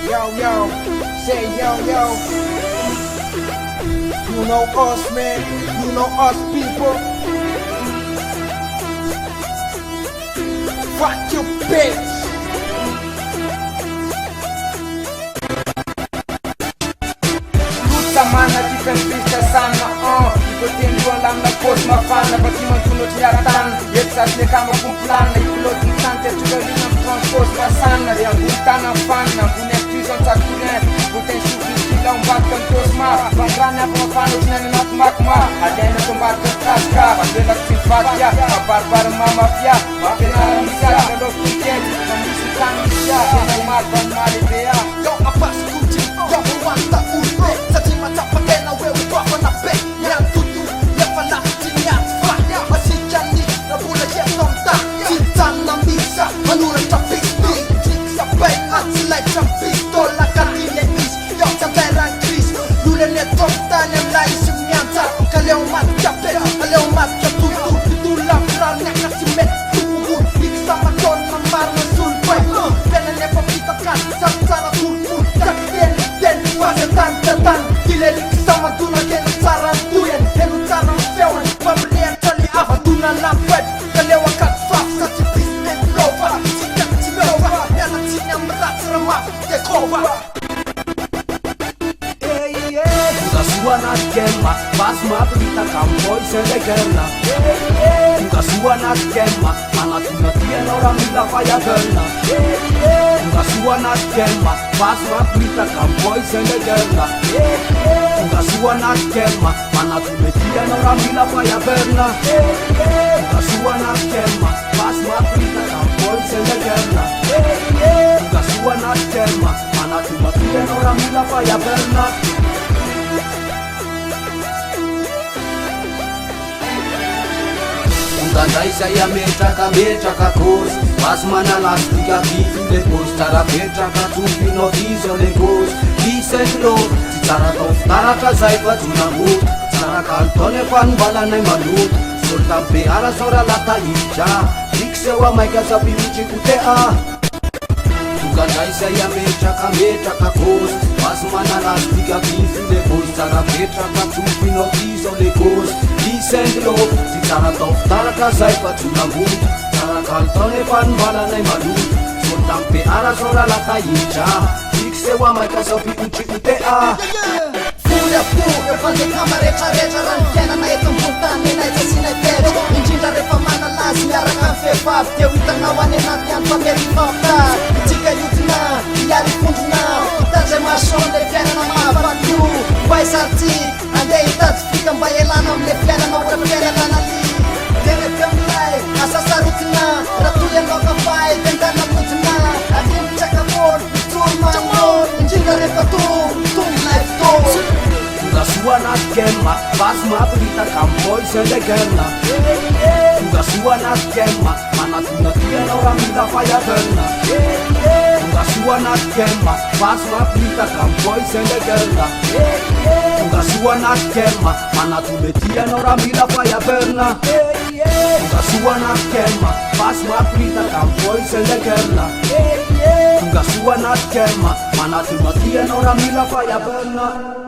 Yo, yo, say yo, yo. You know us, man. You know us, people. Fuck you, bitch. Luta mana dipensista sana, ipotendo lang na post mafana, pati magtunod yaratan. Yetsas ne kama kumplana, ipulot insante tugali ng transport masana. Yang buta ng fan, ng punya prison sa kunet. Buten syukur silang batang tosma. Bangkrana pemafanus na ninatmakma. Ada na tumbat ke taska, pandelak sifatya. Kabar-bar mamafya, makenalan bisa kalau kiken. Memisikan bisa, dengan marban malibea. Yo apas kunci, yo mewanta urbe. Saji mata pakai na wewe kwa na be. Yang tutu, yang pala tinyak fa. Masih jani, na bula ye tomta. Cinta na bisa, manuran tapis ni. Trik sampai hati like pistol. Lakatine is, yo sampai rangkris. Nuren ne tomta, nem lai semyanta. Kaleo mat capek, kaleo mat tutu. Itulah perannya kasih met tubuh. Iksa maton mamar masul baik. Pena ne papitakan, satsara turpun. Takden, den, pasetan, tetan. Dilelik sama tuna kena sarang tuyen. Henu sarang fewan, pembelian cali apa tuna lampet. Kalewa kat faf, saci bisnet lova. Sikat cimova, yana cinya merat seremah. Dekova. Suana skema, pas mabrita kamboy se le gerna. Nunca suana skema, mana tuna tiene ora mila falla gerna. Nunca suana skema, pas mabrita kamboy se le gerna. Nunca suana skema, mana tuna tiene ora mila falla gerna. Nunca suana skema, pas mabrita kamboy se le gerna. Nunca suana skema, mana tuna tiene ora mila falla gerna. Tandai saya metraka kos. Pas mana lastika kitu le kos. Tara metraka tupi no kiso le kos. Kisenglo, tara tof tara kazai pa tunamut. Tara kantone pan bala nai malut. Sultan pe ara sora lata incha. Diksewa maika sapi uchi kutea. Tandai saya metraka kos. Pas mana lastika kitu le kos. Tara metraka tupi no kiso le kos. Kisenglo, tara tof tara kazai pa tunamut. Tara kantone pan bala nai malut. Sultan pe ara sora lata incha. Diksewa maika sapi uchi kutea. Fura pura, fazer câmera recha ranquena na etampuntane na etsina tete. Indinda refamana las miara café pap. Teu itanawane na tian pameri fafta. Tika yutina, yari funduna. Itaje machonde fena na mapatu. Vai sarti, ande itat fica bailana mle fena na ora fena na nali. Dene femlai, asasa rutina. Ratuya no kafai, tentana mutina. Adim chaka mor, turma mor. Indinda refatu, tum life to. Nunca suana skema, pas mabrita kamboy se le gerna. Nunca suana skema, mana tuna tiene ora mila falla gerna. Nunca suana skema, pas mabrita kamboy se le gerna. Nunca suana skema, mana tuna tiene ora mila falla gerna. Nunca suana skema, pas mabrita kamboy se le gerna. Nunca suana skema, mana tuna tiene ora mila falla gerna.